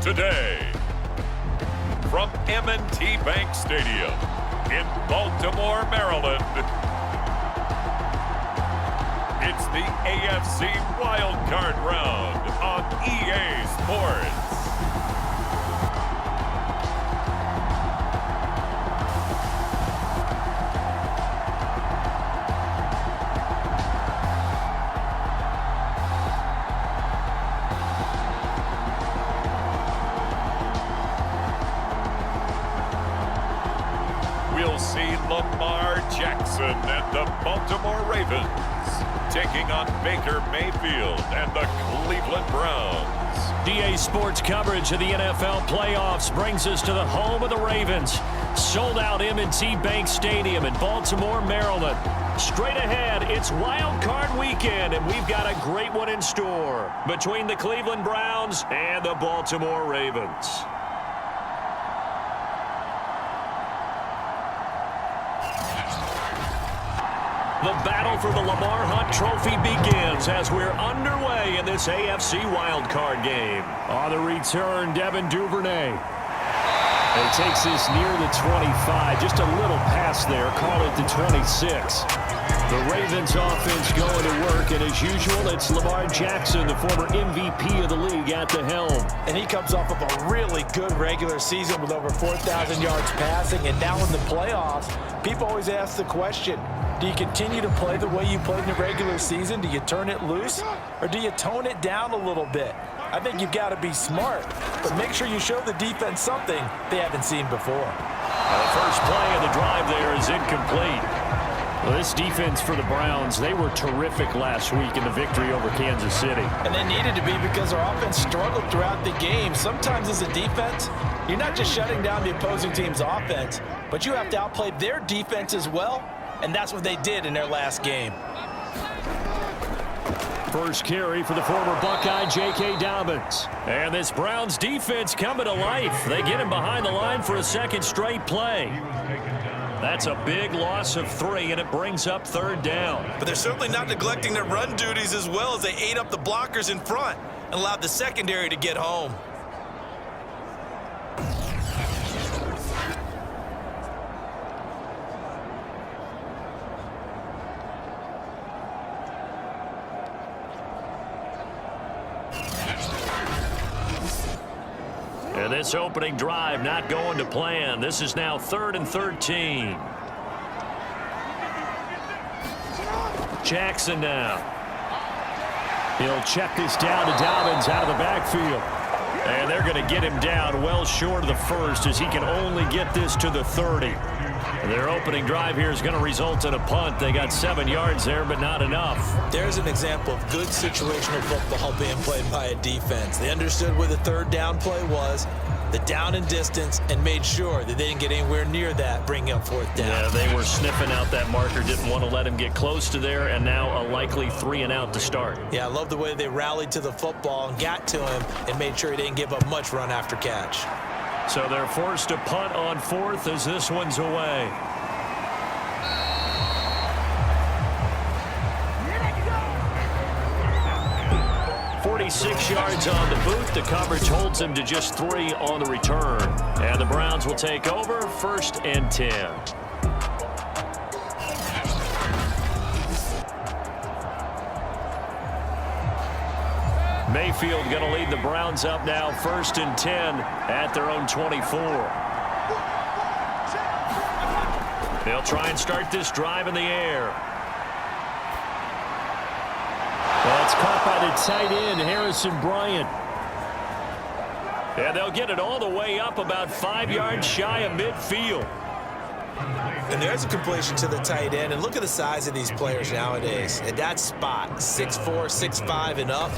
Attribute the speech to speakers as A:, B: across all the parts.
A: today. From M&T Bank Stadium in Baltimore, Maryland, it's the AFC Wildcard Round on EA Sports. We'll see Lamar Jackson and the Baltimore Ravens taking on Baker Mayfield and the Cleveland Browns.
B: EA Sports coverage of the NFL playoffs brings us to the home of the Ravens. Sold out M&T Bank Stadium in Baltimore, Maryland. Straight ahead, it's Wild Card Weekend, and we've got a great one in store between the Cleveland Browns and the Baltimore Ravens. The battle for the Lamar Hunt Trophy begins as we're underway in this AFC wildcard game. On the return, Devin Duvernay. He takes this near the 25, just a little past there, call it the 26. The Ravens offense going to work, and as usual, it's Lamar Jackson, the former MVP of the league, at the helm.
C: And he comes off of a really good regular season with over 4,000 yards passing, and now in the playoffs, people always ask the question, do you continue to play the way you played in the regular season? Do you turn it loose, or do you tone it down a little bit? I think you've got to be smart, but make sure you show the defense something they haven't seen before.
B: The first play of the drive there is incomplete. Well, this defense for the Browns, they were terrific last week in the victory over Kansas City.
C: And they needed to be because our offense struggled throughout the game. Sometimes as a defense, you're not just shutting down the opposing team's offense, but you have to outplay their defense as well, and that's what they did in their last game.
B: First carry for the former Buckeye, J.K. Dobbins. And this Browns defense coming to life. They get him behind the line for a second straight play. That's a big loss of 3, and it brings up third down.
C: But they're certainly not neglecting their run duties as well as they ate up the blockers in front and allowed the secondary to get home.
B: And this opening drive not going to plan. This is now 3rd and 13. Jackson now. He'll check this down to Dobbins out of the backfield. And they're going to get him down well short of the first as he can only get this to the 30. Their opening drive here is going to result in a punt. They got 7 yards there, but not enough.
C: There's an example of good situational football being played by a defense. They understood where the third down play was, the down and distance, and made sure that they didn't get anywhere near that, bringing up 4th down.
B: Yeah, they were sniffing out that marker, didn't want to let him get close to there, and now a likely 3 and out to start.
C: Yeah, I love the way they rallied to the football and got to him and made sure he didn't give up much run after catch.
B: So they're forced to punt on 4th as this one's away. .46 yards on the boot. The coverage holds him to just 3 on the return. And the Browns will take over 1st and 10. Mayfield going to lead the Browns up now 1st and 10 at their own 24. They'll try and start this drive in the air. That's caught by the tight end, Harrison Bryant. And they'll get it all the way up about 5 yards shy of midfield.
C: And there's a completion to the tight end. And look at the size of these players nowadays. At that spot, 6'4", 6'5", and up.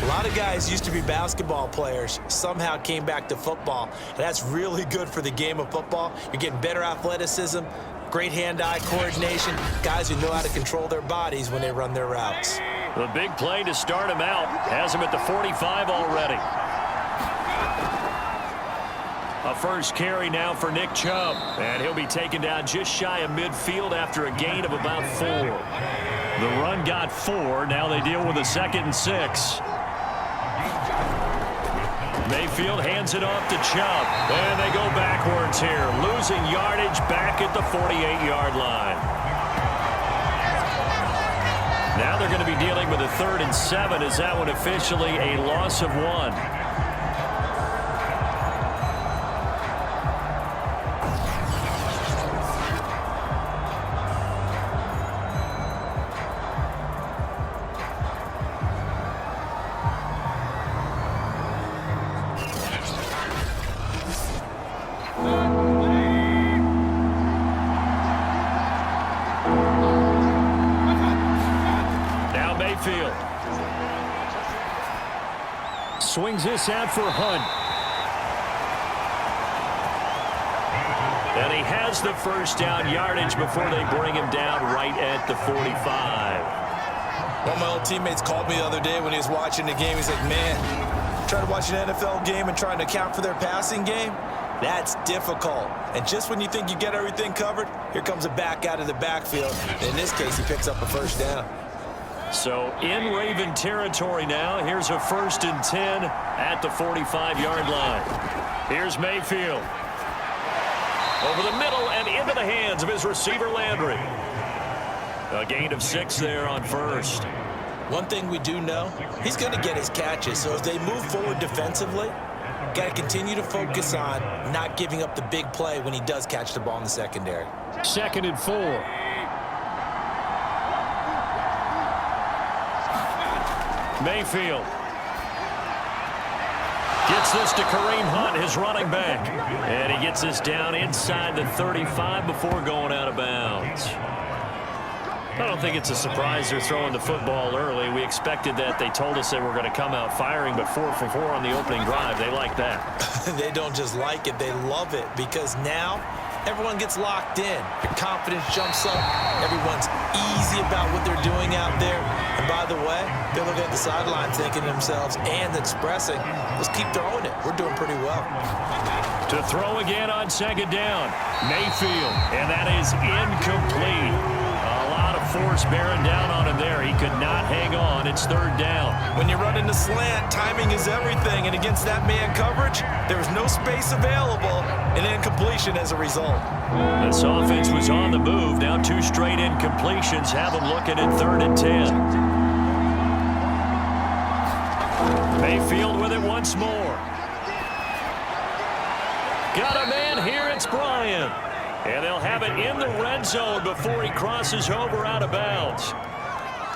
C: A lot of guys used to be basketball players, somehow came back to football. And that's really good for the game of football. You're getting better athleticism, great hand-eye coordination, guys who know how to control their bodies when they run their routes.
B: The big play to start him out has him at the 45 already. A first carry now for Nick Chubb, and he'll be taken down just shy of midfield after a gain of about 4. The run got 4. Now they deal with a 2nd and 6. Mayfield hands it off to Chubb. And they go backwards here, losing yardage back at the 48-yard line. Now they're going to be dealing with a 3rd and 7. Is that one officially a loss of 1? Swings this out for Hunt. And he has the first down yardage before they bring him down right at the 45.
C: One of my old teammates called me the other day when he was watching the game. He's like, man, trying to watch an NFL game and trying to account for their passing game, that's difficult. And just when you think you get everything covered, here comes a back out of the backfield. And in this case, he picks up a first down.
B: So in Raven territory now. Here's a 1st and 10 at the 45-yard line. Here's Mayfield. Over the middle and into the hands of his receiver Landry. A gain of 6 there on 1st.
C: One thing we do know, he's going to get his catches. So as they move forward defensively, got to continue to focus on not giving up the big play when he does catch the ball in the secondary.
B: 2nd and 4. Mayfield gets this to Kareem Hunt, his running back. And he gets this down inside the 35 before going out of bounds. I don't think it's a surprise they're throwing the football early. We expected that. They told us they were going to come out firing, but 4 for 4 on the opening drive. They like that.
C: They don't just like it, they love it, because now everyone gets locked in. Your confidence jumps up. Everyone's easy about what they're doing out there. And by the way, they're looking at the sideline thinking to themselves and expressing, let's keep throwing it. We're doing pretty well.
B: To throw again on 2nd down. Mayfield, and that is incomplete. A lot of force bearing down on him there. He could not hang on. It's 3rd down.
C: When you run into slant, timing is everything. And against that man coverage, there was no space available. And incompletion as a result.
B: This offense was on the move. Now 2 straight incompletions have them looking at 3rd and 10. Mayfield with it once more. Got a man here. It's Bryant. And they'll have it in the red zone before he crosses over out of bounds.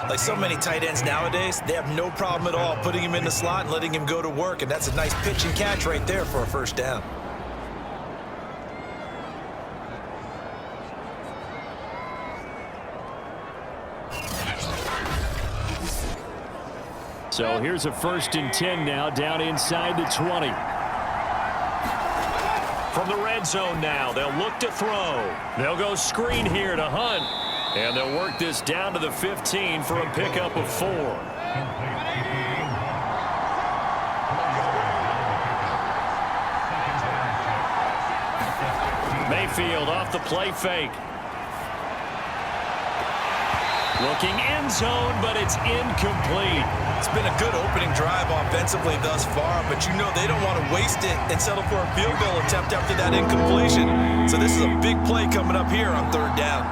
C: Like so many tight ends nowadays, they have no problem at all putting him in the slot and letting him go to work. And that's a nice pitch and catch right there for a first down.
B: So here's a 1st and 10 now, down inside the 20. From the red zone now, they'll look to throw. They'll go screen here to Hunt. And they'll work this down to the 15 for a pickup of 4. Mayfield off the play fake. Looking end zone, but it's incomplete.
C: It's been a good opening drive offensively thus far, but you know they don't want to waste it and settle for a field goal attempt after that incompletion. So this is a big play coming up here on 3rd down.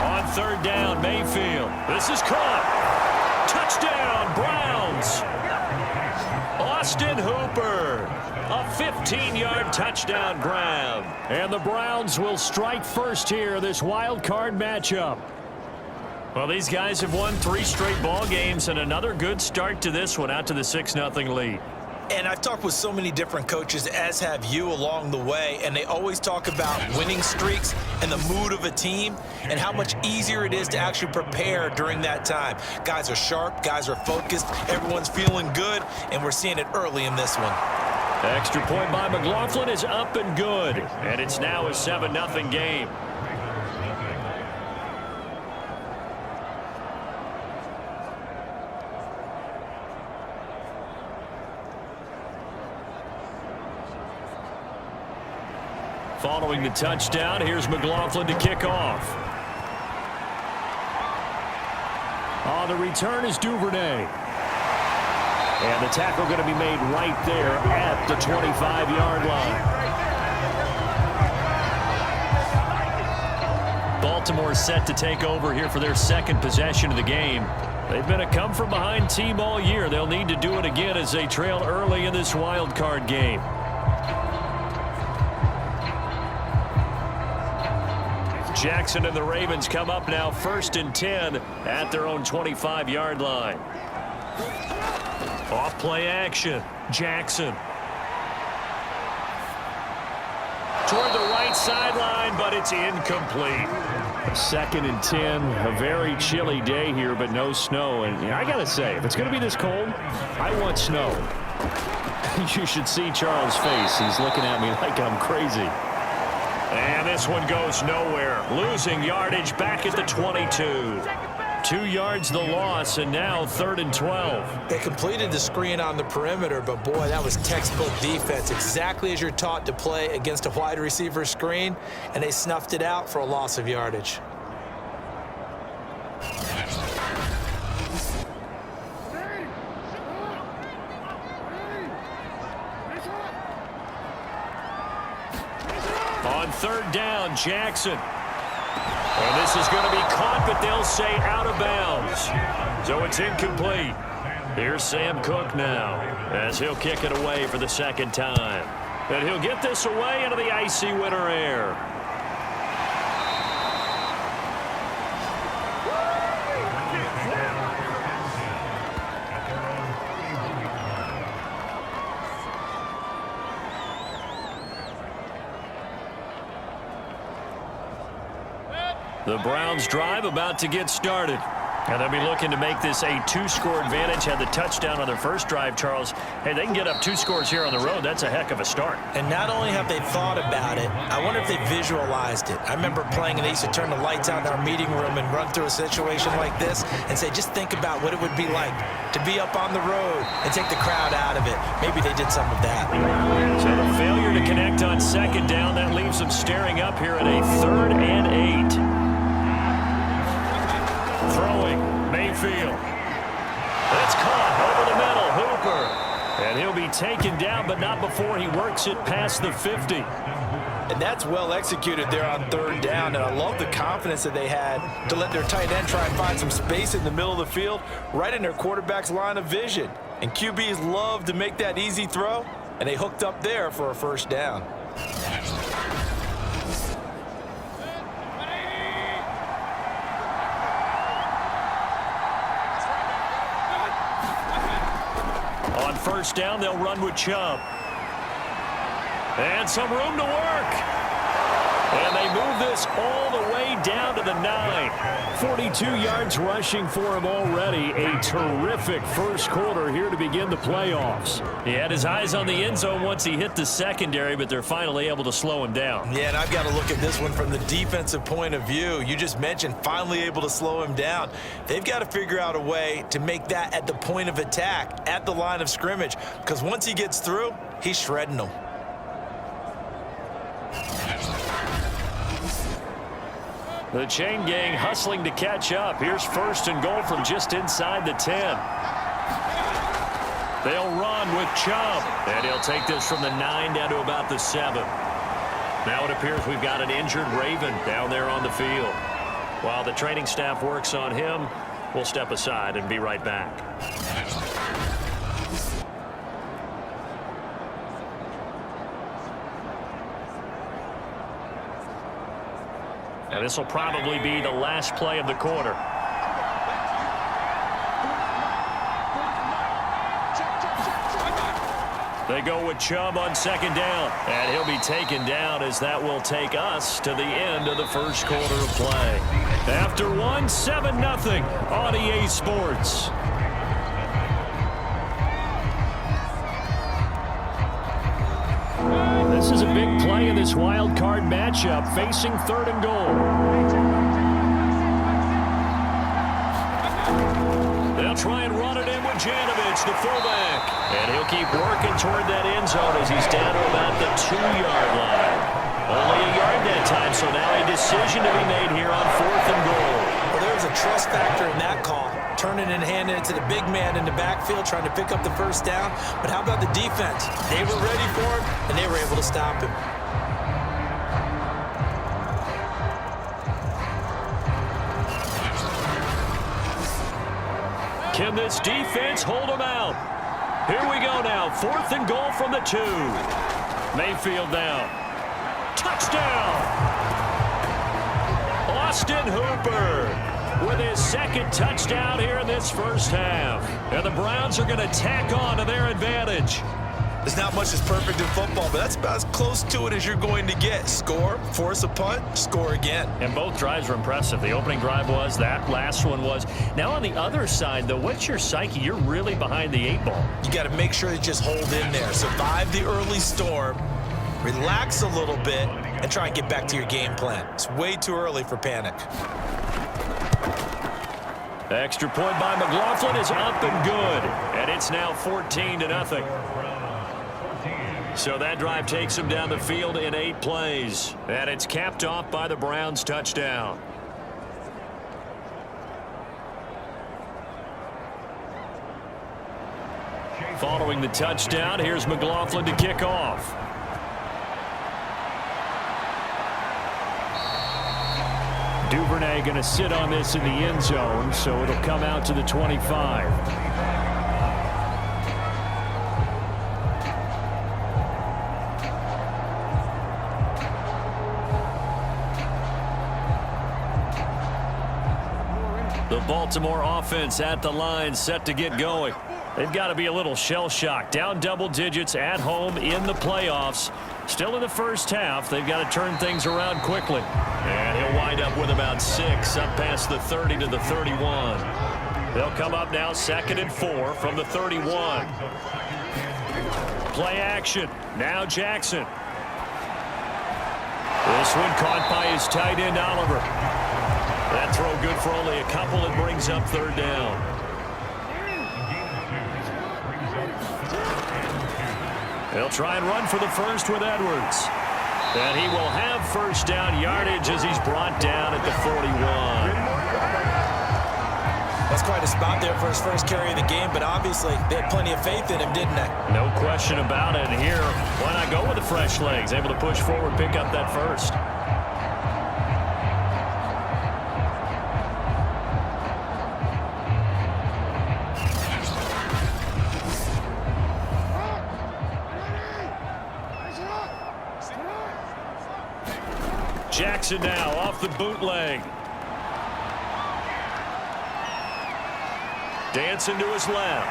B: On 3rd down, Mayfield. This is caught. Touchdown, Browns. Austin Hooper. A 15-yard touchdown grab. And the Browns will strike first here, this wild card matchup. Well, these guys have won 3 straight ball games and another good start to this one, out to the 6-0 lead.
C: And I've talked with so many different coaches, as have you, along the way, and they always talk about winning streaks and the mood of a team and how much easier it is to actually prepare during that time. Guys are sharp, guys are focused, everyone's feeling good, and we're seeing it early in this one.
B: Extra point by McLaughlin is up and good, and it's now a 7-0 game. Following the touchdown, here's McLaughlin to kick off. On the return is Duvernay. And the tackle going to be made right there at the 25-yard line. Baltimore set to take over here for their second possession of the game. They've been a come-from-behind team all year. They'll need to do it again as they trail early in this wild card game. Jackson and the Ravens come up now 1st and 10 at their own 25-yard line. Off play action. Jackson. Toward the right sideline, but it's incomplete. 2nd and 10, a very chilly day here, but no snow. And I got to say, if it's going to be this cold, I want snow. You should see Charles' face. He's looking at me like I'm crazy. And this one goes nowhere. Losing yardage back at the 22. 2 yards the loss, and now 3rd and 12.
C: They completed the screen on the perimeter, but boy, that was textbook defense. Exactly as you're taught to play against a wide receiver screen, and they snuffed it out for a loss of yardage.
B: On 3rd down, Jackson. And this is going to be caught, but they'll say out of bounds. So it's incomplete. Here's Sam Cook now as he'll kick it away for the 2nd time. And he'll get this away into the icy winter air. The Browns drive about to get started. And they'll be looking to make this a 2-score advantage. Had the touchdown on their first drive, Charles. Hey, they can get up 2 scores here on the road. That's a heck of a start.
C: And not only have they thought about it, I wonder if they visualized it. I remember playing, and they used to turn the lights out in our meeting room and run through a situation like this and say, just think about what it would be like to be up on the road and take the crowd out of it. Maybe they did some of that.
B: So the failure to connect on 2nd down, that leaves them staring up here at a 3rd and 8. Throwing, Mayfield. It's caught over the middle, Hooper. And he'll be taken down, but not before he works it past the 50.
C: And that's well executed there on 3rd down. And I love the confidence that they had to let their tight end try and find some space in the middle of the field, right in their quarterback's line of vision. And QBs love to make that easy throw, and they hooked up there for a 1st down.
B: On 1st down, they'll run with Chubb. And some room to work. And they move this all the way down to the 9. 42 yards rushing for him already. A terrific first quarter here to begin the playoffs. He had his eyes on the end zone once he hit the secondary, but they're finally able to slow him down.
C: Yeah, and I've got to look at this one from the defensive point of view. You just mentioned finally able to slow him down. They've got to figure out a way to make that at the point of attack, at the line of scrimmage, because once he gets through, he's shredding them.
B: The chain gang hustling to catch up. Here's 1st and goal from just inside the 10. They'll run with Chubb. And he'll take this from the 9 down to about the 7. Now it appears we've got an injured Raven down there on the field. While the training staff works on him, we'll step aside and be right back. And this will probably be the last play of the quarter. They go with Chubb on 2nd down. And he'll be taken down as that will take us to the end of the first quarter of play. After one, 7-0 on EA Sports. This is a big play in this wild card matchup, facing 3rd and goal. They'll try and run it in with Janovich, the fullback. And he'll keep working toward that end zone as he's down to about the 2-yard line. Only a yard that time, so now a decision to be made here on 4th and goal.
C: Well, there's was a trust factor in that call, turning and handing it to the big man in the backfield, trying to pick up the first down. But how about the defense? They were ready for him, and they were able to stop him.
B: Can this defense hold them out? Here we go now. 4th and goal from the 2. Mayfield down. Touchdown! Austin Hooper with his 2nd touchdown here in this first half. And the Browns are going to tack on to their advantage.
C: There's not much that's perfect in football, but that's about as close to it as you're going to get. Score, force a punt, score again.
B: And both drives were impressive. The opening drive was, that last one was. Now on the other side, though, what's your psyche? You're really behind the 8 ball.
C: You got to make sure you just hold in there. Survive the early storm, relax a little bit, and try and get back to your game plan. It's way too early for panic.
B: The extra point by McLaughlin is up and good. And it's now 14-0. So that drive takes him down the field in 8 plays. And it's capped off by the Browns' touchdown. Following the touchdown, here's McLaughlin to kick off. Duvernay going to sit on this in the end zone, so it'll come out to the 25. The Baltimore offense at the line, set to get going. They've got to be a little shell-shocked. Down double digits at home in the playoffs. Still in the first half. They've got to turn things around quickly. And he'll wind up with about 6 up past the 30 to the 31. They'll come up now 2nd and 4 from the 31. Play action. Now Jackson. This one caught by his tight end, Oliver. That throw good for only a couple. It brings up 3rd down. They'll try and run for the first with Edwards. And he will have 1st down yardage as he's brought down at the 41.
C: That's quite a spot there for his first carry of the game, but obviously they had plenty of faith in him, didn't they?
B: No question about it. And here, why not go with the fresh legs? Able to push forward, pick up that first. Jackson now off the bootleg. Dancing to his left.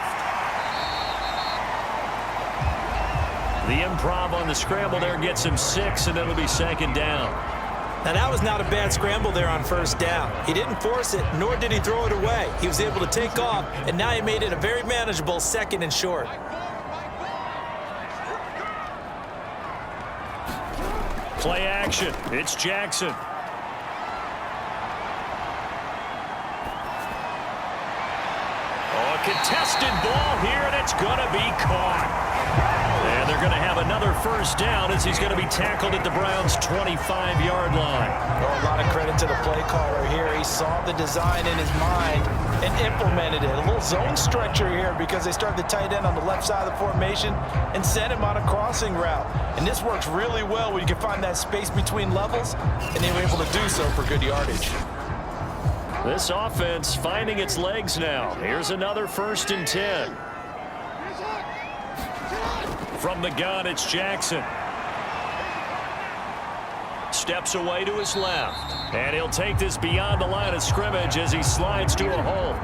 B: The improv on the scramble there gets him 6, and it'll be 2nd down.
C: Now, that was not a bad scramble there on 1st down. He didn't force it, nor did he throw it away. He was able to take off, and now he made it a very manageable 2nd and short.
B: Play action. It's Jackson. Oh, a contested ball here, and it's going to be caught. And they're going to have another 1st down as he's going to be tackled at the Browns' 25-yard line.
C: Oh, a lot of credit to the play caller here. He saw the design in his mind and implemented it. A little zone stretcher here because they started the tight end on the left side of the formation and sent him on a crossing route. And this works really well when you can find that space between levels, and they were able to do so for good yardage.
B: This offense finding its legs now. Here's another 1st and 10. From the gun, it's Jackson. Steps away to his left. And he'll take this beyond the line of scrimmage as he slides to a hole.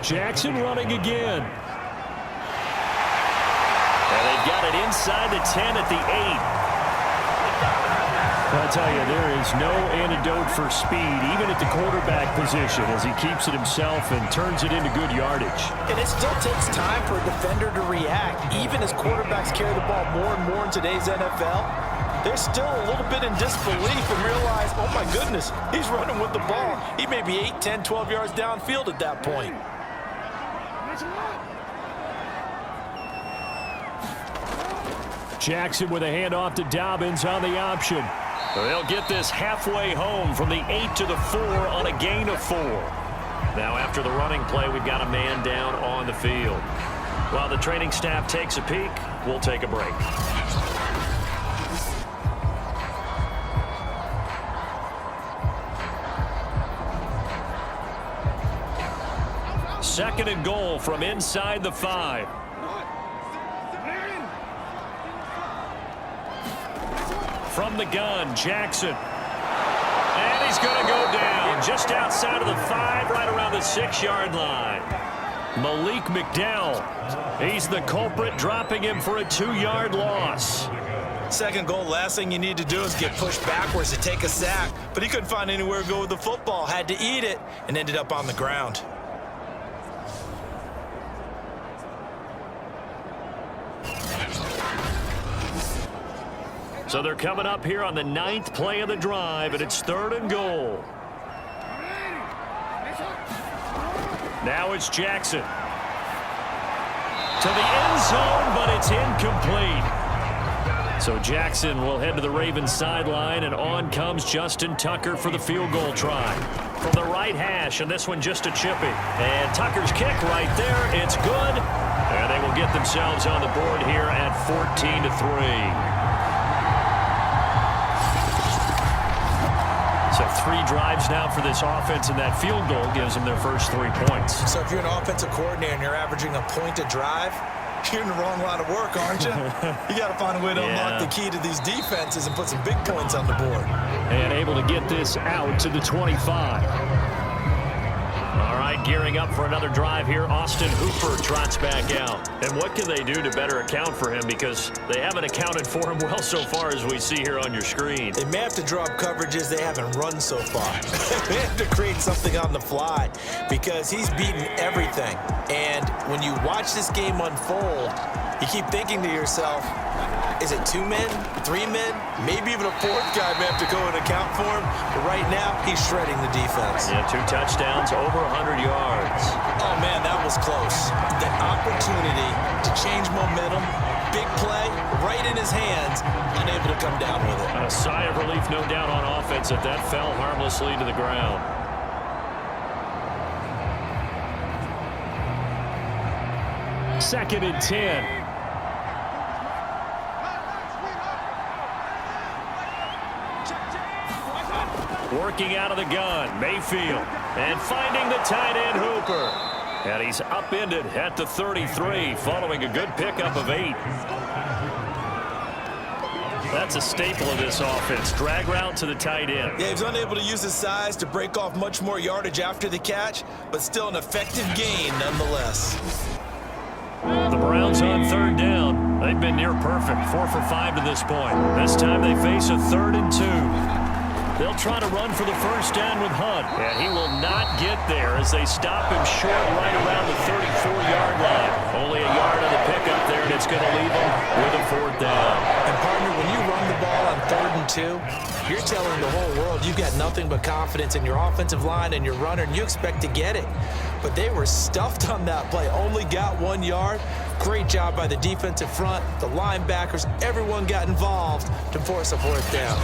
B: Jackson running again. And they've got it inside the 10 at the 8. I'll tell you, there is no antidote for speed, even at the quarterback position, as he keeps it himself and turns it into good yardage.
C: And it still takes time for a defender to react. Even as quarterbacks carry the ball more and more in today's NFL, they're still a little bit in disbelief and realize, oh my goodness, he's running with the ball. He may be 8, 10, 12 yards downfield at that point.
B: Jackson with a handoff to Dobbins on the option. They'll get this halfway home from the 8 to the 4 on a gain of 4. Now after the running play, we've got a man down on the field. While the training staff takes a peek, we'll take a break. Second and goal from inside the 5. From the gun, Jackson. And he's going to go down just outside of the 5, right around the 6-yard line. Malik McDowell. He's the culprit, dropping him for a 2-yard loss.
C: Second goal, last thing you need to do is get pushed backwards to take a sack. But he couldn't find anywhere to go with the football, had to eat it, and ended up on the ground.
B: So they're coming up here on the 9th play of the drive, and it's 3rd and goal. Now it's Jackson. To the end zone, but it's incomplete. So Jackson will head to the Ravens sideline, and on comes Justin Tucker for the field goal try. From the right hash, and this one just a chippy. And Tucker's kick right there. It's good. And they will get themselves on the board here at 14-3. So 3 drives now for this offense, and that field goal gives them their first 3 points.
C: So if you're an offensive coordinator and you're averaging a point a drive, you're in the wrong line of work, aren't you? You got to find a way to unlock the key to these defenses and put some big points on the board.
B: And able to get this out to the 25. All right, gearing up for another drive here. Austin Hooper trots back out. And what can they do to better account for him? Because they haven't accounted for him well so far, as we see here on your screen.
C: They may have to draw up coverages they haven't run so far. They have to create something on the fly because he's beaten everything. And when you watch this game unfold, you keep thinking to yourself, is it 2 men, 3 men, maybe even a 4th guy may have to go and account for him. But right now, he's shredding the defense.
B: Yeah, 2 touchdowns, over 100 yards.
C: Oh, man, that was close. The opportunity to change momentum, big play, right in his hands, unable to come down with it.
B: A sigh of relief, no doubt, on offense that fell harmlessly to the ground. Second and 10. Working out of the gun, Mayfield. And finding the tight end, Hooper. And he's upended at the 33, following a good pickup of 8. That's a staple of this offense. Drag route to the tight end.
C: Yeah, he's unable to use his size to break off much more yardage after the catch, but still an effective gain nonetheless.
B: The Browns on 3rd down. They've been near perfect, 4 for 5 to this point. This time they face a 3rd and 2. They'll try to run for the first down with Hunt. And he will not get there as they stop him short right around the 34-yard line. Only a yard on the pickup there, and it's going to leave him with a 4th down.
C: And, partner, when you run the ball on 3rd and 2, you're telling the whole world you've got nothing but confidence in your offensive line and your runner, and you expect to get it. But they were stuffed on that play, only got 1 yard. Great job by the defensive front, the linebackers, everyone got involved to force a 4th down.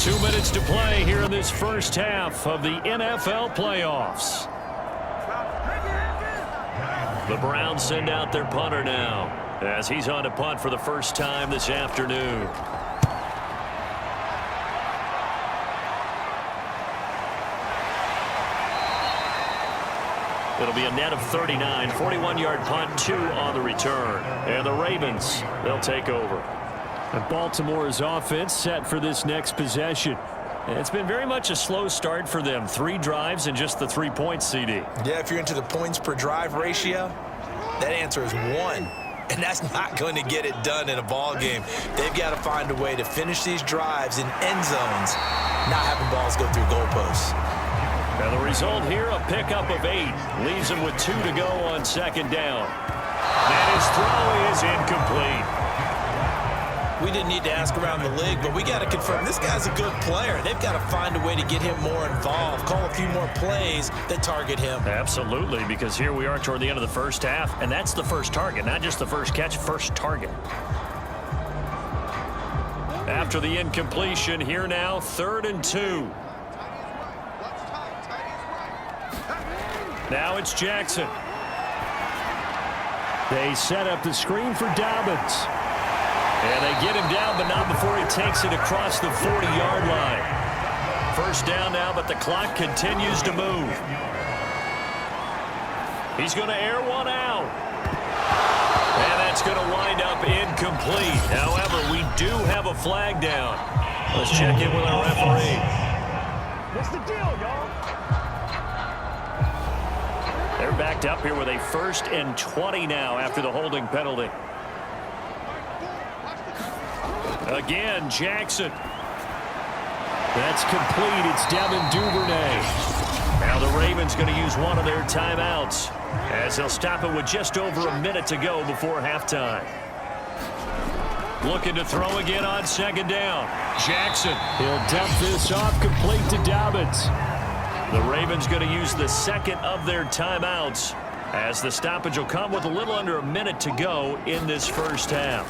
B: 2 minutes to play here in this first half of the NFL playoffs. The Browns send out their punter now as he's on to punt for the first time this afternoon. It'll be a net of 39, 41-yard punt, 2 on the return. And the Ravens, they'll take over. And Baltimore's offense set for this next possession. And it's been very much a slow start for them. 3 drives and just the 3 points, CD.
C: Yeah, if you're into the points per drive ratio, that answer is 1. And that's not going to get it done in a ball game. They've got to find a way to finish these drives in end zones, not having balls go through goalposts.
B: And the result here, a pickup of 8. Leaves him with 2 to go on 2nd down. And his throw is incomplete.
C: We didn't need to ask around the league, but we got to confirm this guy's a good player. They've got to find a way to get him more involved, call a few more plays that target him.
B: Absolutely, because here we are toward the end of the first half, and that's the first target, not just the first catch, first target. After the incompletion, here now, 3rd and 2. Now it's Jackson. They set up the screen for Dobbins. And they get him down, but not before he takes it across the 40-yard line. First down now, but the clock continues to move. He's going to air one out. And that's going to wind up incomplete. However, we do have a flag down. Let's check in with our referee.
D: What's the deal, y'all?
B: They're backed up here with a 1st and 20 now after the holding penalty. Again, Jackson. That's complete. It's Devin Duvernay. Now the Ravens going to use one of their timeouts as they'll stop it with just over a minute to go before halftime. Looking to throw again on 2nd down. Jackson. He'll dump this off complete to Dobbins. The Ravens going to use the 2nd of their timeouts as the stoppage will come with a little under a minute to go in this first half.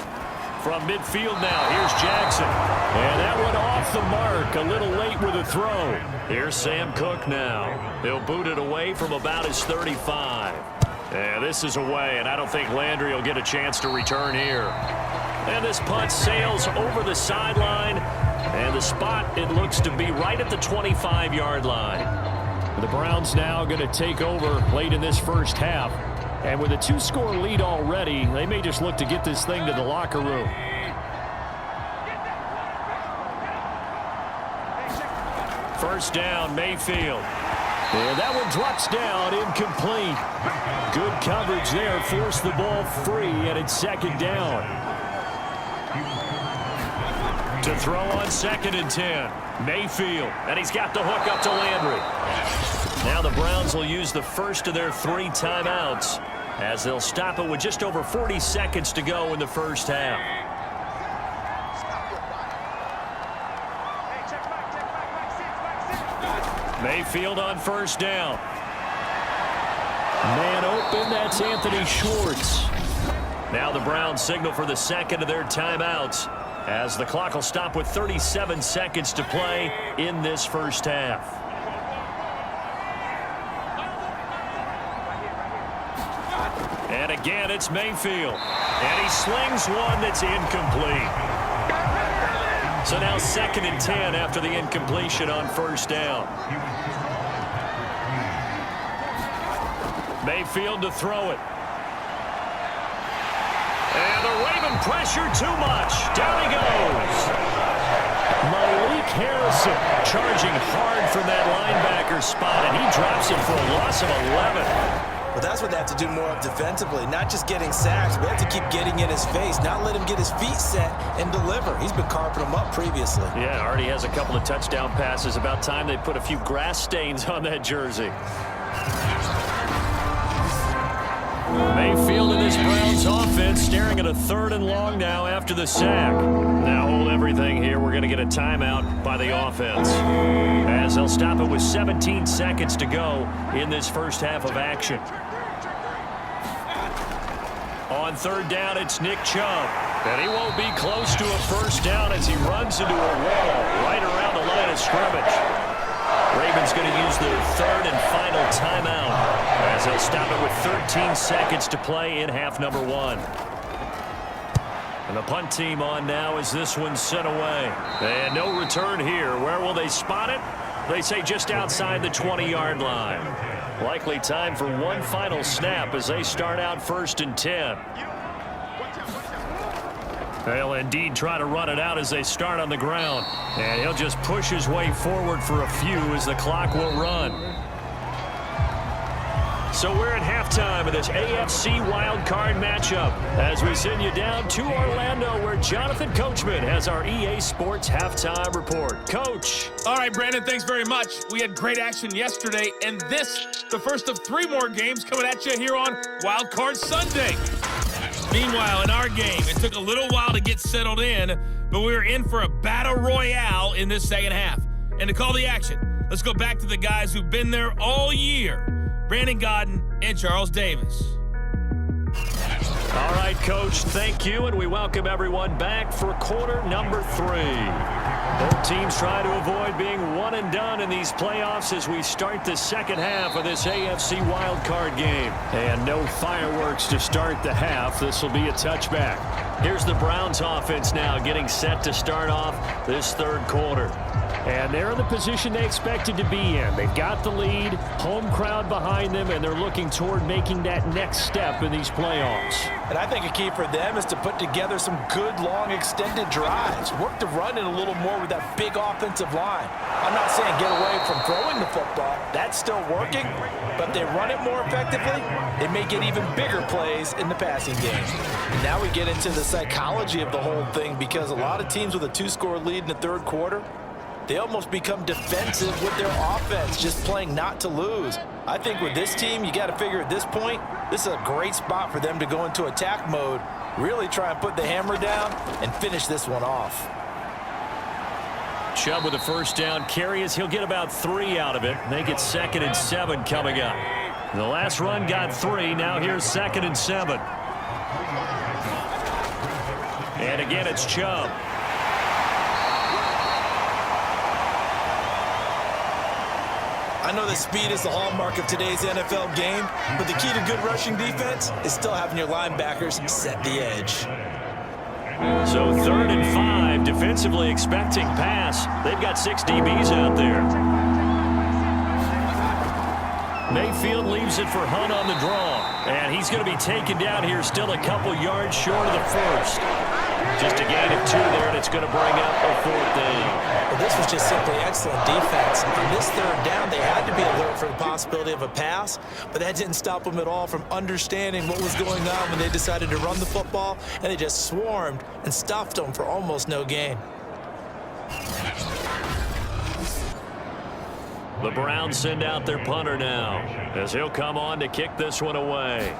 B: From midfield now, here's Jackson. And that one off the mark, a little late with a throw. Here's Sam Cook now. He'll boot it away from about his 35. Yeah, this is away, and I don't think Landry will get a chance to return here. And this punt sails over the sideline, and the spot, it looks to be right at the 25-yard line. The Browns now going to take over late in this first half. And with a 2-score lead already, they may just look to get this thing to the locker room. First down, Mayfield. And that one drops down, incomplete. Good coverage there, forced the ball free, and it's 2nd down. To throw on 2nd and 10, Mayfield. And he's got the hook up to Landry. Now the Browns will use the first of their 3 timeouts as they'll stop it with just over 40 seconds to go in the first half. Mayfield on 1st down. Man open, that's Anthony Schwartz. Now the Browns signal for the 2nd of their timeouts as the clock will stop with 37 seconds to play in this first half. And again, it's Mayfield. And he slings one that's incomplete. So now 2nd and 10 after the incompletion on 1st down. Mayfield to throw it. And the Raven pressure too much. Down he goes. Malik Harrison charging hard from that linebacker spot, and he drops it for a loss of 11.
C: Well, that's what they have to do more of defensively, not just getting sacks, but have to keep getting in his face, not let him get his feet set and deliver. He's been carping them up previously.
B: Yeah, already has a couple of touchdown passes. About time they put a few grass stains on that jersey. Mayfield in this Browns offense staring at a 3rd and long now after the sack. Now hold everything here. We're going to get a timeout by the offense as they'll stop it with 17 seconds to go in this first half of action. On 3rd down, it's Nick Chubb. And he won't be close to a first down as he runs into a wall right around the line of scrimmage. Ravens going to use their 3rd and final timeout as they'll stop it with 13 seconds to play in half number 1. And the punt team on now as this one's sent away. And no return here. Where will they spot it? They say just outside the 20-yard line. Likely time for one final snap as they start out 1st and 10. They'll indeed try to run it out as they start on the ground. And he'll just push his way forward for a few as the clock will run. So we're at halftime of this AFC wildcard matchup as we send you down to Orlando where Jonathan Coachman has our EA Sports halftime report. Coach.
E: All right, Brandon, thanks very much. We had great action yesterday, and this, the first of 3 more games coming at you here on Wildcard Sunday. Meanwhile, in our game, it took a little while to get settled in, but we were in for a battle royale in this second half. And to call the action, let's go back to the guys who've been there all year, Brandon Godden and Charles Davis.
B: All right, Coach, thank you, and we welcome everyone back for quarter number 3. Both teams try to avoid being one and done in these playoffs as we start the second half of this AFC wildcard game. And no fireworks to start the half. This will be a touchback. Here's the Browns offense now getting set to start off this third quarter. And they're in the position they expected to be in. They've got the lead, home crowd behind them, and they're looking toward making that next step in these playoffs.
C: And I think a key for them is to put together some good, long, extended drives. Work the run in a little more with that big offensive line. I'm not saying get away from throwing the football. That's still working. But they run it more effectively, it may get even bigger plays in the passing game. And now we get into the psychology of the whole thing, because a lot of teams with a 2-score lead in the third quarter, they almost become defensive with their offense, just playing not to lose. I think with this team, you got to figure at this point, this is a great spot for them to go into attack mode, really try and put the hammer down and finish this one off.
B: Chubb with a first down carry as he'll get about 3 out of it. They get 2nd and 7 coming up. The last run got 3. Now here's 2nd and 7. And again, it's Chubb.
C: I know that speed is the hallmark of today's NFL game, but the key to good rushing defense is still having your linebackers set the edge.
B: So 3rd and 5, defensively expecting pass. They've got 6 DBs out there. Mayfield leaves it for Hunt on the draw. And he's going to be taken down here, still a couple yards short of the first. Just a gain of 2 there, and it's going to bring up a 4th down.
C: Well, this was just simply excellent defense. On this 3rd down, they had to be alert for the possibility of a pass, but that didn't stop them at all from understanding what was going on when they decided to run the football, and they just swarmed and stuffed them for almost no gain.
B: The Browns send out their punter now, as he'll come on to kick this one away.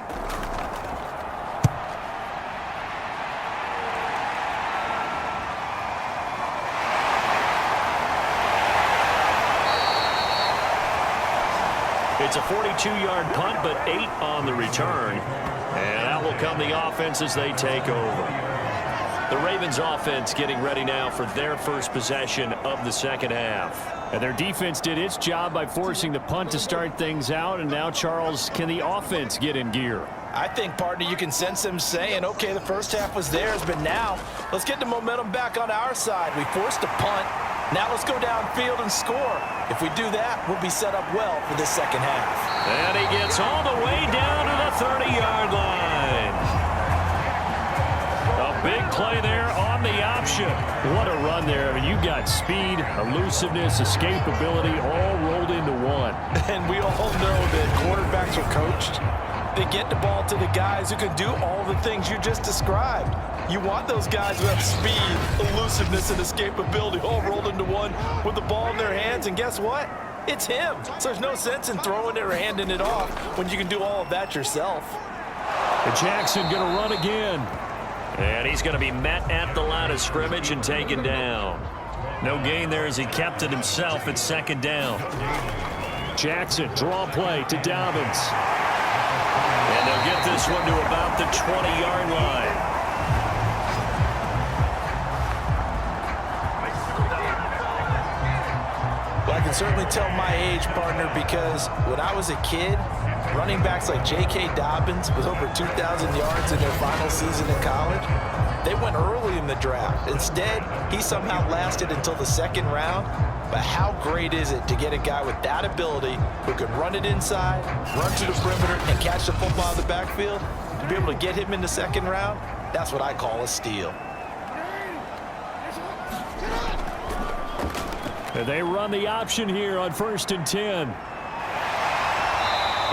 B: It's a 42-yard punt, but 8 on the return. And out will come the offense as they take over. The Ravens offense getting ready now for their first possession of the second half.
D: And their defense did its job by forcing the punt to start things out. And now, Charles, can the offense get in gear?
C: I think, partner, you can sense them saying, okay, the first half was theirs, but now let's get the momentum back on our side. We forced a punt. Now let's go downfield and score. If we do that, we'll be set up well for this second half.
B: And he gets all the way down to the 30-yard line. A big play there on the option.
D: What a run there. I mean, you got speed, elusiveness, escapability all rolled into one.
C: And we all know that quarterbacks are coached. They get the ball to the guys who can do all the things you just described. You want those guys who have speed, elusiveness, and escapability all rolled into one with the ball in their hands. And guess what? It's him. So there's no sense in throwing it or handing it off when you can do all of that yourself.
D: And Jackson going to run again.
B: And he's going to be met at the line of scrimmage and taken down. No gain there as he kept it himself at 2nd down.
D: Jackson, draw play to Dobbins.
B: And they'll get this one to about the 20-yard line.
C: Well, I can certainly tell my age, partner, because when I was a kid, running backs like J.K. Dobbins with over 2,000 yards in their final season in college, they went early in the draft. Instead, he somehow lasted until the 2nd round. But how great is it to get a guy with that ability who can run it inside, run to the perimeter, and catch the football in the backfield? To be able to get him in the 2nd round, that's what I call a steal.
D: And they run the option here on 1st and 10.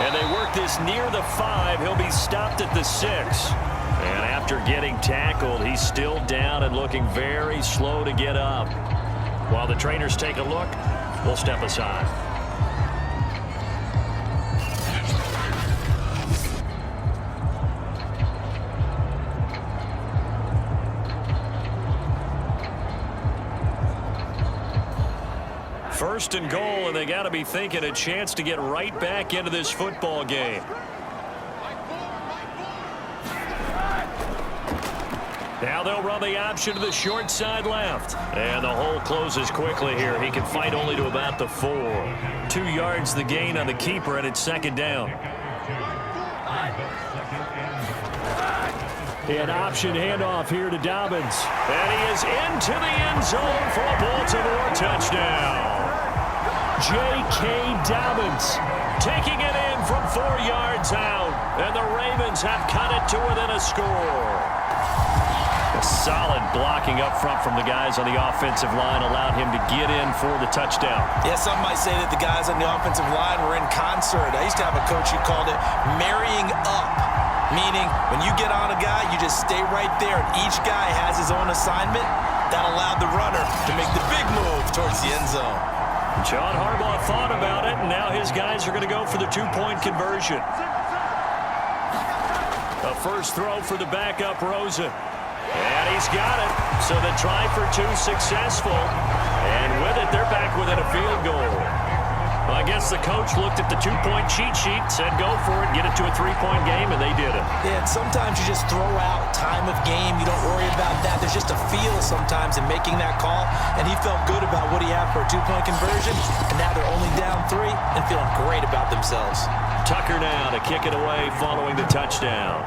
B: And they work this near the 5. He'll be stopped at the 6. And after getting tackled, he's still down and looking very slow to get up. While the trainers take a look, we'll step aside. First and goal, and they got to be thinking a chance to get right back into this football game. Now they'll run the option to the short side left. And the hole closes quickly here. He can fight only to about the 4. 2 yards the gain on the keeper, and it's second down.
D: An option handoff here to Dobbins.
B: And he is into the end zone for a Baltimore touchdown.
D: J.K. Dobbins
B: taking it in from 4 yards out. And the Ravens have cut it to within a score. A solid blocking up front from the guys on the offensive line allowed him to get in for the touchdown.
C: Yeah, some might say that the guys on the offensive line were in concert. I used to have a coach who called it marrying up, meaning when you get on a guy, you just stay right there, and each guy has his own assignment. That allowed the runner to make the big move towards the end zone.
B: John Harbaugh thought about it, and now his guys are going to go for the 2-point conversion. A first throw for the backup Rosen. And he's got it. So the try for 2 successful. And with it, they're back within a field goal. Well, I guess the coach looked at the 2-point cheat sheet, said go for it, get it to a 3-point game, and they did it.
C: Yeah, and sometimes you just throw out time of game. You don't worry about that. There's just a feel sometimes in making that call. And he felt good about what he had for a 2-point conversion. And now they're only down 3 and feeling great about themselves.
B: Tucker now to kick it away following the touchdown.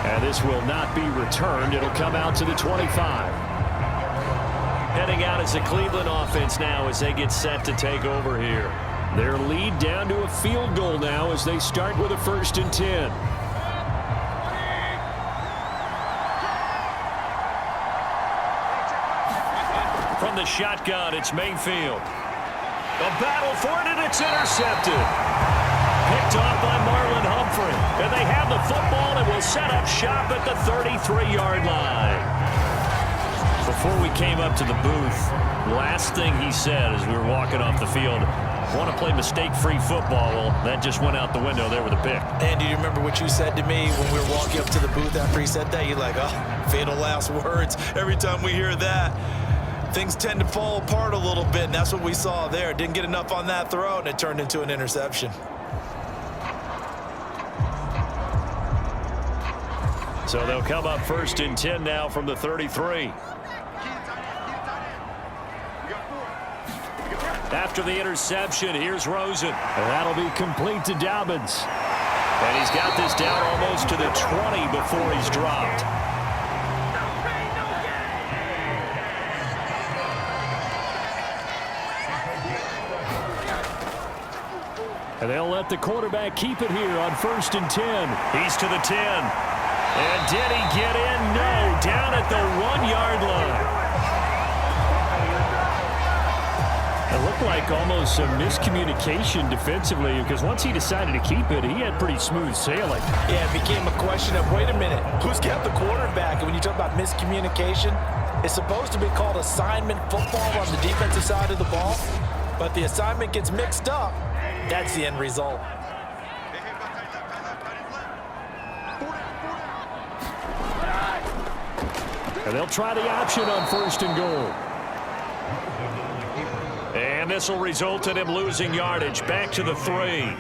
D: And this will not be returned. It'll come out to the 25.
B: Heading out as the Cleveland offense now as they get set to take over here.
D: Their lead down to a field goal now as they start with a 1st and 10.
B: From the shotgun, it's Mayfield. A battle for it, and it's intercepted. Picked off by Marlon Humphrey. And they have the football and will set up shop at the 33-yard line. Before we came up to the booth, last thing he said as we were walking off the field, want to play mistake-free football. Well, that just went out the window there with a pick.
C: And do you remember what you said to me when we were walking up to the booth after he said that? You're like, oh, fatal last words. Every time we hear that, things tend to fall apart a little bit, and that's what we saw there. Didn't get enough on that throw, and it turned into an interception.
B: So they'll come up 1st and 10 now from the 33. After the interception, here's Rosen.
D: And that'll be complete to Dobbins.
B: And he's got this down almost to the 20 before he's dropped.
D: And they'll let the quarterback keep it here on 1st and 10.
B: He's to the 10. And did he get in? No. Down at the 1-yard line.
D: It looked like almost some miscommunication defensively because once he decided to keep it, he had pretty smooth sailing.
C: Yeah, it became a question of, wait a minute, who's got the quarterback? And when you talk about miscommunication, it's supposed to be called assignment football on the defensive side of the ball. But the assignment gets mixed up. That's the end result.
D: And they'll try the option on 1st and goal.
B: And this will result in him losing yardage back to the 3.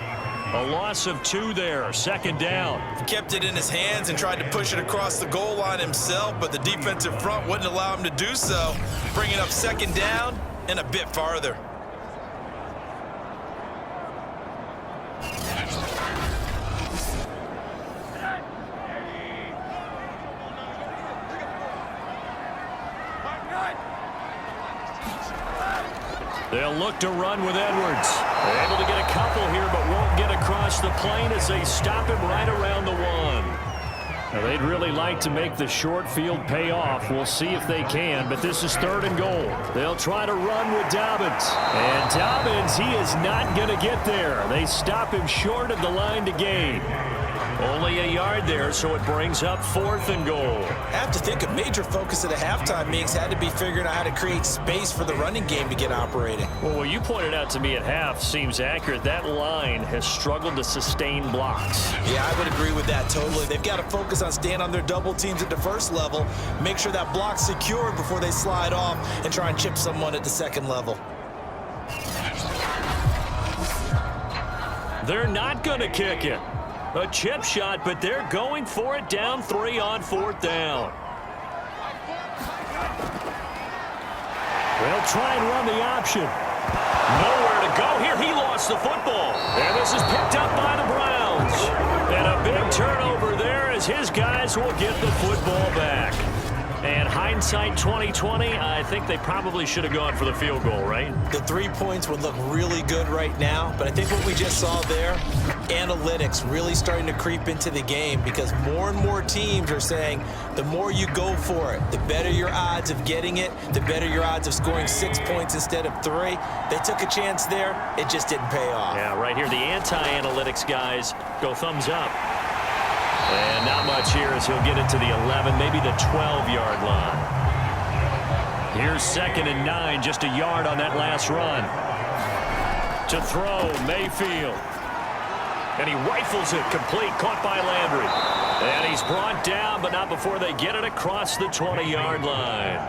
B: A loss of 2 there, 2nd down.
C: He kept it in his hands and tried to push it across the goal line himself, but the defensive front wouldn't allow him to do so, bringing up 2nd down and a bit farther.
B: They'll look to run with Edwards. They're able to get a couple here, but won't get across the plane as they stop him right around the 1.
D: Now, they'd really like to make the short field pay off. We'll see if they can, but this is 3rd and goal. They'll try to run with Dobbins. And Dobbins, he is not going to get there. They stop him short of the line to gain. Only a yard there, so it brings up 4th and goal.
C: I have to think a major focus at the halftime meetings had to be figuring out how to create space for the running game to get operating.
D: Well, what you pointed out to me at half seems accurate. That line has struggled to sustain blocks.
C: Yeah, I would agree with that totally. They've got to focus on staying on their double teams at the first level, make sure that block's secured before they slide off and try and chip someone at the second level.
D: They're not going to kick it. A chip shot, but they're going for it down 3 on 4th down. They'll try and run the option. Nowhere to go here. He lost the football. And this is picked up by the Browns. And a big turnover there as his guys will get the football back. And hindsight 2020, I think they probably should have gone for the field goal, right?
C: The 3 points would look really good right now, but I think what we just saw there, analytics really starting to creep into the game because more and more teams are saying the more you go for it, the better your odds of getting it, the better your odds of scoring 6 points instead of 3. They took a chance there. It just didn't pay off.
D: Yeah, right here, the anti-analytics guys go thumbs up. And not much here as he'll get it to the 11, maybe the 12-yard line. Here's 2nd and 9, just a yard on that last run. To throw, Mayfield. And he rifles it complete, caught by Landry. And he's brought down, but not before they get it across the 20-yard line.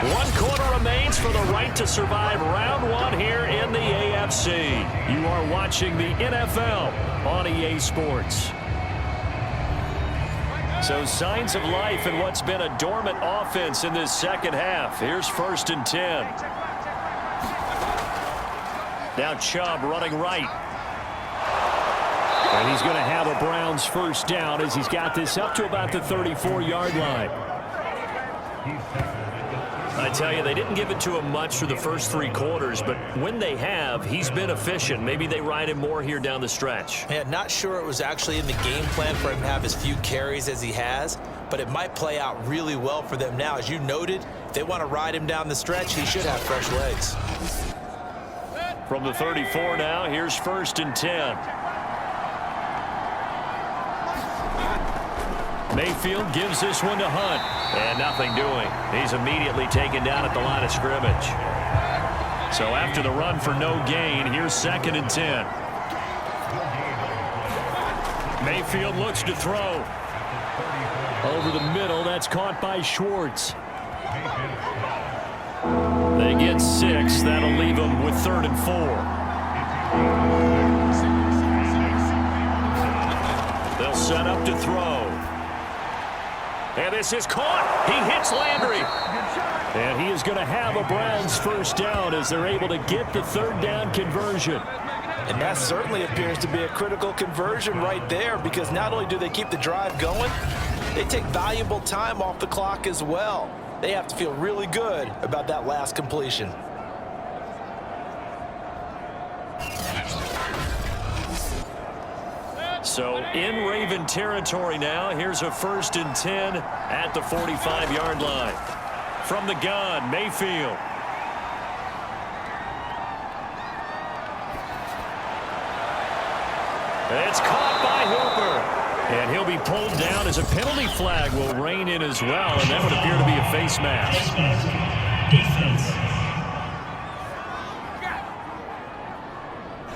D: One quarter remains for the right to survive round 1 here in the AFC. You are watching the NFL on EA Sports. So signs of life in what's been a dormant offense in this second half. Here's 1st and 10. Now Chubb running right. And he's going to have a Browns first down as he's got this up to about the 34-yard line. I tell you, they didn't give it to him much for the first 3 quarters, but when they have, he's been efficient. Maybe they ride him more here down the stretch.
C: Yeah, not sure it was actually in the game plan for him to have as few carries as he has, but it might play out really well for them now. As you noted, if they want to ride him down the stretch, he should have fresh legs.
D: From the 34 now, here's 1st and 10. Mayfield gives this one to Hunt. And nothing doing. He's immediately taken down at the line of scrimmage. So after the run for no gain, here's 2nd and 10. Mayfield looks to throw. Over the middle, that's caught by Schwartz. They get 6. That'll leave them with 3rd and 4. They'll set up to throw. And this is caught. He hits Landry. And he is going to have a Browns first down as they're able to get the 3rd down conversion.
C: And that certainly appears to be a critical conversion right there because not only do they keep the drive going, they take valuable time off the clock as well. They have to feel really good about that last completion.
D: So in Raven territory now, here's a 1st and 10 at the 45-yard line. From the gun, Mayfield. It's caught by Hooper. And he'll be pulled down as a penalty flag will rein in as well, and that would appear to be a face mask.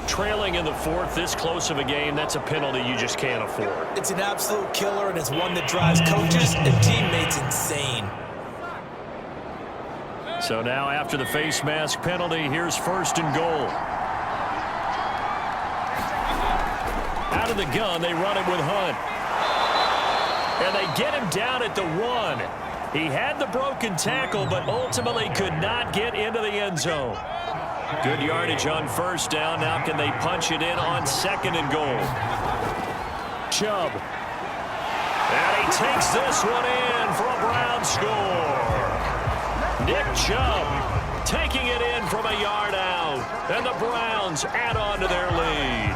D: Trailing in the 4th, this close of a game, that's a penalty you just can't afford.
C: It's an absolute killer, and it's one that drives coaches and teammates insane.
D: So now after the face mask penalty, here's 1st and goal. Out of the gun, they run it with Hunt. And they get him down at the 1. He had the broken tackle, but ultimately could not get into the end zone. Good yardage on 1st down. Now can they punch it in on 2nd and goal? Chubb. And he takes this one in for a Brown score. Nick Chubb taking it in from a yard out. And the Browns add on to their lead.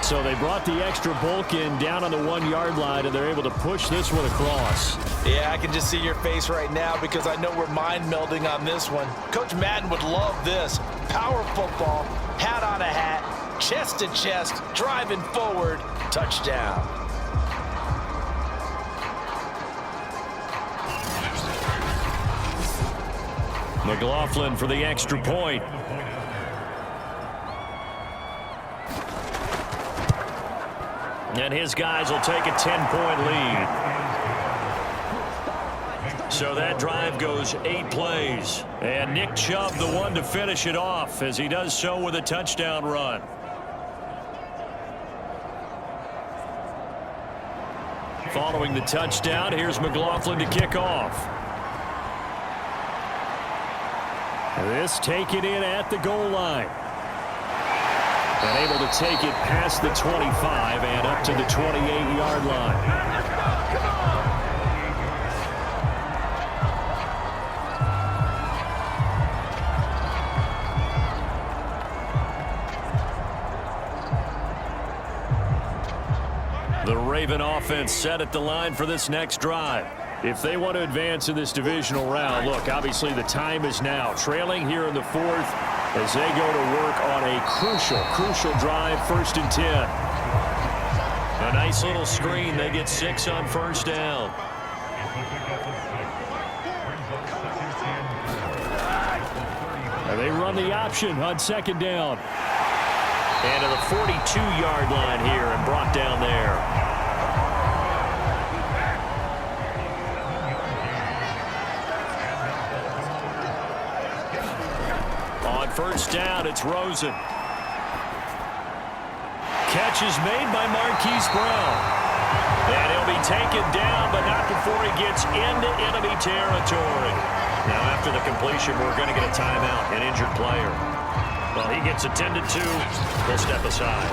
B: So they brought the extra bulk in down on the 1-yard line, and they're able to push this one across.
C: Yeah, I can just see your face right now because I know we're mind melding on this one. Coach Madden would love this. Power football, hat on a hat, chest to chest, driving forward, touchdown.
B: McLaughlin for the extra point. And his guys will take a 10-point lead. So that drive goes 8 plays. And Nick Chubb, the one to finish it off, as he does so with a touchdown run. Following the touchdown, here's McLaughlin to kick off. This taken in at the goal line. And able to take it past the 25 and up to the 28-yard line. The Raven offense set at the line for this next drive. If they want to advance in this divisional round, look, obviously the time is now. Trailing here in the 4th as they go to work on a crucial drive, 1st and 10. A nice little screen. They get 6 on 1st down. And they run the option on 2nd down. And to the 42-yard line here and brought down there. On 1st down, it's Rosen. Catch is made by Marquise Brown. And he'll be taken down, but not before he gets into enemy territory. Now, after the completion, we're going to get a timeout, an injured player. Well, he gets attended to. We'll step aside.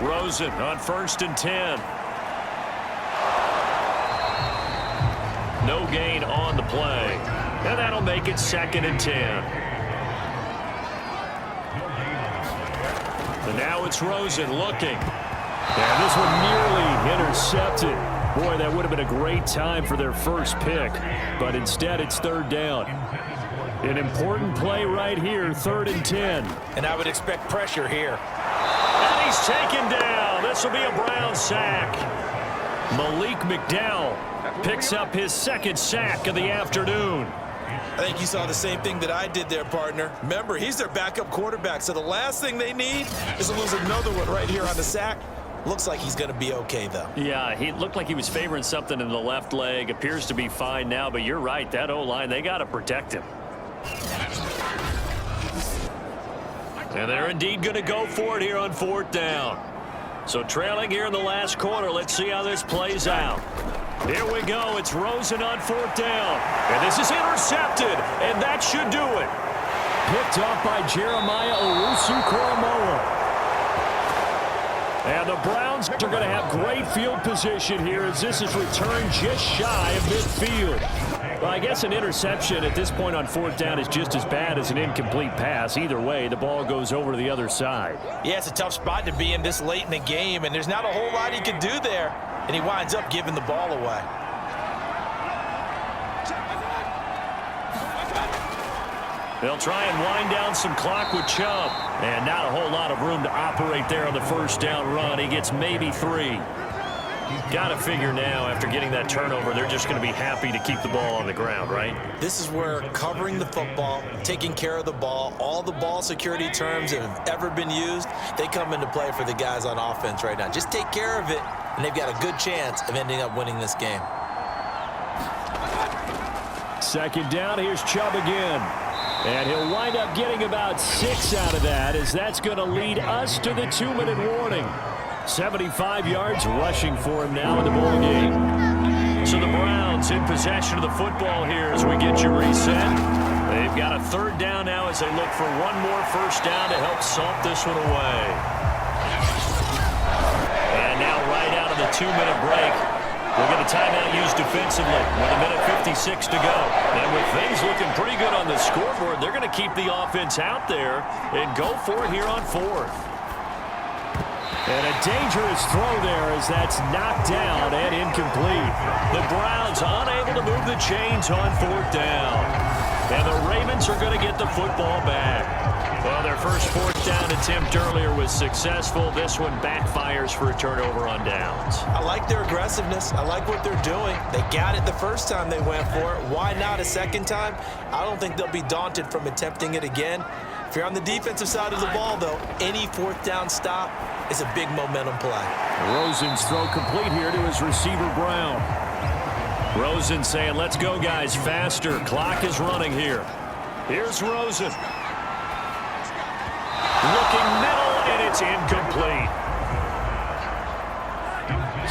B: Rosen on 1st and 10. No gain on the play. And that'll make it 2nd and 10. And now it's Rosen looking. And this one nearly intercepted. Boy, that would have been a great time for their first pick. But instead, it's 3rd down. An important play right here, 3rd and 10.
C: And I would expect pressure here.
B: And he's taken down. This will be a Brown sack. Malik McDowell picks up his 2nd sack of the afternoon.
C: I think you saw the same thing that I did there, partner. Remember, he's their backup quarterback, so the last thing they need is to lose another one right here on the sack. Looks like he's going to be okay, though.
B: Yeah, he looked like he was favoring something in the left leg. Appears to be fine now, but you're right. That O-line, they got to protect him. And they're indeed going to go for it here on 4th down. So trailing here in the last quarter, let's see how this plays out. Here we go. It's Rosen on 4th down. And this is intercepted, and that should do it. Picked off by Jeremiah Owusu-Koramoah. And the Browns are going to have great field position here as this is returned just shy of midfield. Well, I guess an interception at this point on 4th down is just as bad as an incomplete pass. Either way, the ball goes over to the other side.
C: Yeah, it's a tough spot to be in this late in the game, and there's not a whole lot he can do there. And he winds up giving the ball away.
B: They'll try and wind down some clock with Chubb. And not a whole lot of room to operate there on the 1st down run. He gets maybe 3. Got to figure now, after getting that turnover, they're just going to be happy to keep the ball on the ground, right?
C: This is where covering the football, taking care of the ball, all the ball security terms that have ever been used, they come into play for the guys on offense right now. Just take care of it, and they've got a good chance of ending up winning this game.
B: 2nd down, here's Chubb again. And he'll wind up getting about 6 out of that, as that's going to lead us to the 2-minute warning. 75 yards rushing for him now in the ball game. So the Browns in possession of the football here as we get you reset. They've got a 3rd down now as they look for one more 1st down to help salt this one away. And now right out
D: 2-minute break. We'll get a timeout used defensively with 1:56 to go. And with things looking pretty good on the scoreboard, they're going to keep the offense out there and go for it here on 4th.
B: And a dangerous throw there as that's knocked down and incomplete.
D: The Browns unable to move the chains on 4th down. And the Ravens are going to get the football back. Well, their first 4th down attempt earlier was successful. This one backfires for a turnover on downs.
C: I like their aggressiveness. I like what they're doing. They got it the first time they went for it. Why not a second time? I don't think they'll be daunted from attempting it again. If you're on the defensive side of the ball, though, any 4th down stop is a big momentum play.
B: Rosen's throw complete here to his receiver, Brown.
D: Rosen saying, let's go, guys, faster. Clock is running here. Here's Rosen. Looking middle, and it's incomplete.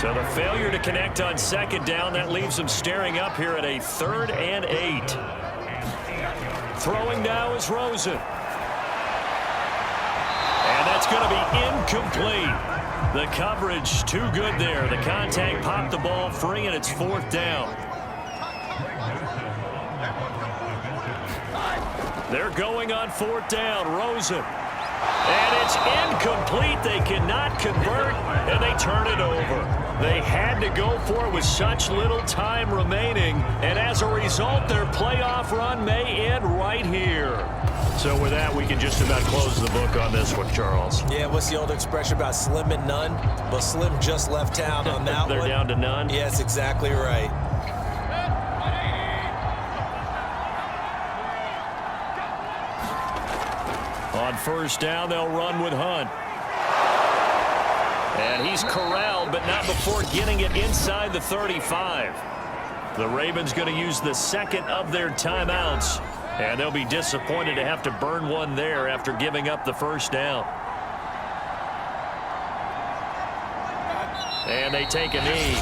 D: So the failure to connect on 2nd down, that leaves them staring up here at a 3rd and 8. Throwing now is Rosen. And that's going to be incomplete. The coverage too good there. The contact popped the ball free, and it's 4th down. They're going on 4th down. Rosen. And it's incomplete. They cannot convert, and they turn it over. They had to go for it with such little time remaining, and as a result, their playoff run may end right here. So with that, we can just about close the book on this one, Charles.
C: Yeah, what's the old expression about slim and none? Well, Slim just left town on that
D: They're
C: one.
D: down to none?
C: Yes, exactly right.
D: On 1st down, they'll run with Hunt. And he's corralled, but not before getting it inside the 35. The Ravens going to use the 2nd of their timeouts, and they'll be disappointed to have to burn one there after giving up the 1st down. And they take a knee.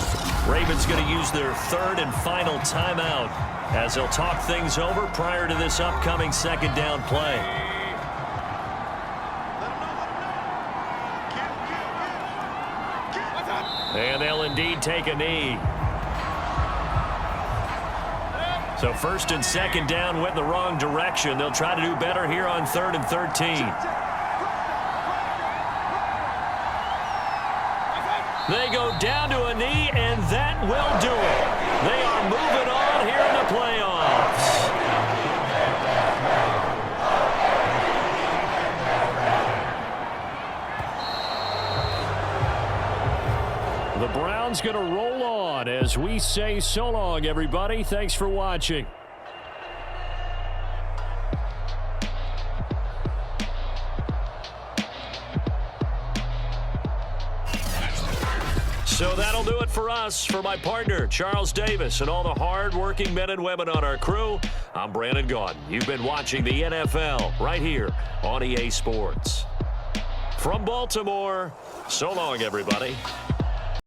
D: Ravens going to use their 3rd and final timeout as they'll talk things over prior to this upcoming 2nd down play. And they'll indeed take a knee. So 1st and 2nd down went the wrong direction. They'll try to do better here on 3rd and 13. They go down to a knee, and that will do it. They are moving on here in the playoffs. The Browns going to roll on as we say so long, everybody. Thanks for watching. So that'll do it for us. For my partner, Charles Davis, and all the hard-working men and women on our crew, I'm Brandon Gaudin. You've been watching the NFL right here on EA Sports. From Baltimore, so long, everybody.